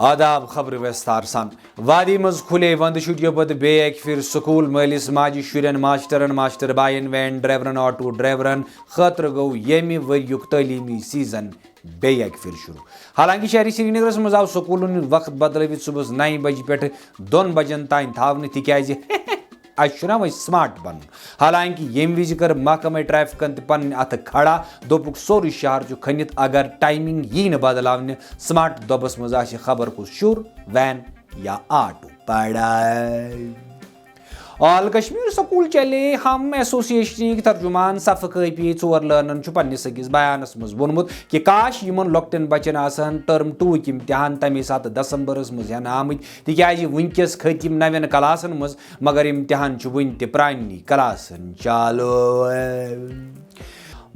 آداب خبر وستار سان وادی مز کھلے وند چھٹیو پتہ بیٚیہِ اکہِ پھِرِ سکوٗل مٲلِس ماجہِ شُرٮ۪ن ماسٹرن ماسٹر باین وین ڈرایورن آٹو ڈرایورن خٲطرٕ گوٚو ییٚمہِ ؤریُک تعلیٖمی سیزن بیٚیہِ اکہِ پھِرِ شروع حالانکہِ شہری سری نگرس منٛز آو سکوٗلن ہُنٛد وقت بدلٲوِتھ صبحس 9 بجہِ پٮ۪ٹھٕ 2 بجن تام تھاونہٕ تِکیازِ اَسہِ چھُنہ وۄنۍ سمارٹ بنُن حالانکہِ ییٚمہِ وِزِ کٔر محکمے ٹریفکن تہِ پنٕنۍ اَتھٕ کھڑا دوٚپُکھ سورُے شہر چھُ کھٔنِتھ اگر ٹایمِنگ یی نہٕ بدلاونہٕ سمارٹ دۄبس منٛز آسہِ خبر کُس شُر وین یا آٹو پڑھاے آل کشمیر سکوٗل چلے ہم ایسوسیشنٕکۍ ترجمان صفہٕ کٲپی ژور لٲنن چھُ پننِس أکِس بیانس منٛز ووٚنمُت کہِ کاش یِمن لۄکٹٮ۪ن بچن آسہن ٹٔرم 2 امتحان تمے ساتہٕ دسمبرس منٛز ہٮ۪نہٕ آمٕتۍ تِکیازِ وٕنکیٚس کھٔتۍ یِم 9 کلاسن منٛز مگر امتحان چھُ وُنہِ تہِ پرانہِ کلاسن چالو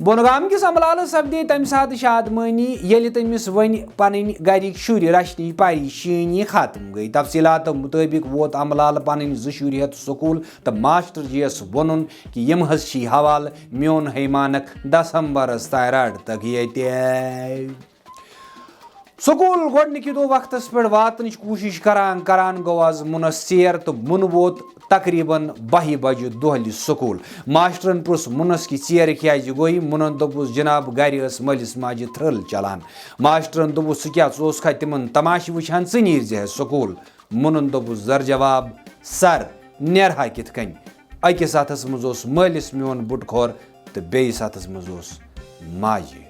بۄنگام کِس عملالس سپدے تمہِ ساتہٕ شادمٲنی ییٚلہِ تٔمِس وۄنۍ پنٕنۍ گرِکۍ شُرۍ رچھنٕچ پریشٲنی ختم گٔیہِ تفصیلاتو مُطٲبق ووت عملال پنٕنۍ 2 شُرۍ ہٮ۪تھ سکوٗل تہٕ ماسٹر جی یس ووٚنُن کہِ یِم حظ چھی حوالہٕ میون ہیمانک دسمبرس تام رٹتکھ ییٚتہِ سکوٗل گۄڈنِکہِ دۄہ وقتس پٮ۪ٹھ واتنٕچ کوٗشش کران گوٚو آز مُنس ژیر تہٕ مُنہٕ ووت تقریٖباً 12 بجہِ دۄہلہِ سکوٗل ماسٹرن پرُژھ مُنس کہِ ژیرٕ کیازِ گوٚے مُنن دوٚپُس جناب گرِ ٲس مٲلِس ماجہِ تھرٛل چلان ماسٹرن دوٚپُس ژٕ کیٛاہ ژٕ اوسکھا تِمن تماشہٕ وٕچھان ژٕ نیٖرزِہے سکوٗل مُنن دوٚپُس زر جواب سر نیرہا کِتھ کٔنۍ أکِس ہتھس منٛز اوس مٲلِس میون بُٹہٕ کھور تہٕ بیٚیِس ہتھس منٛز اوس ماجہِ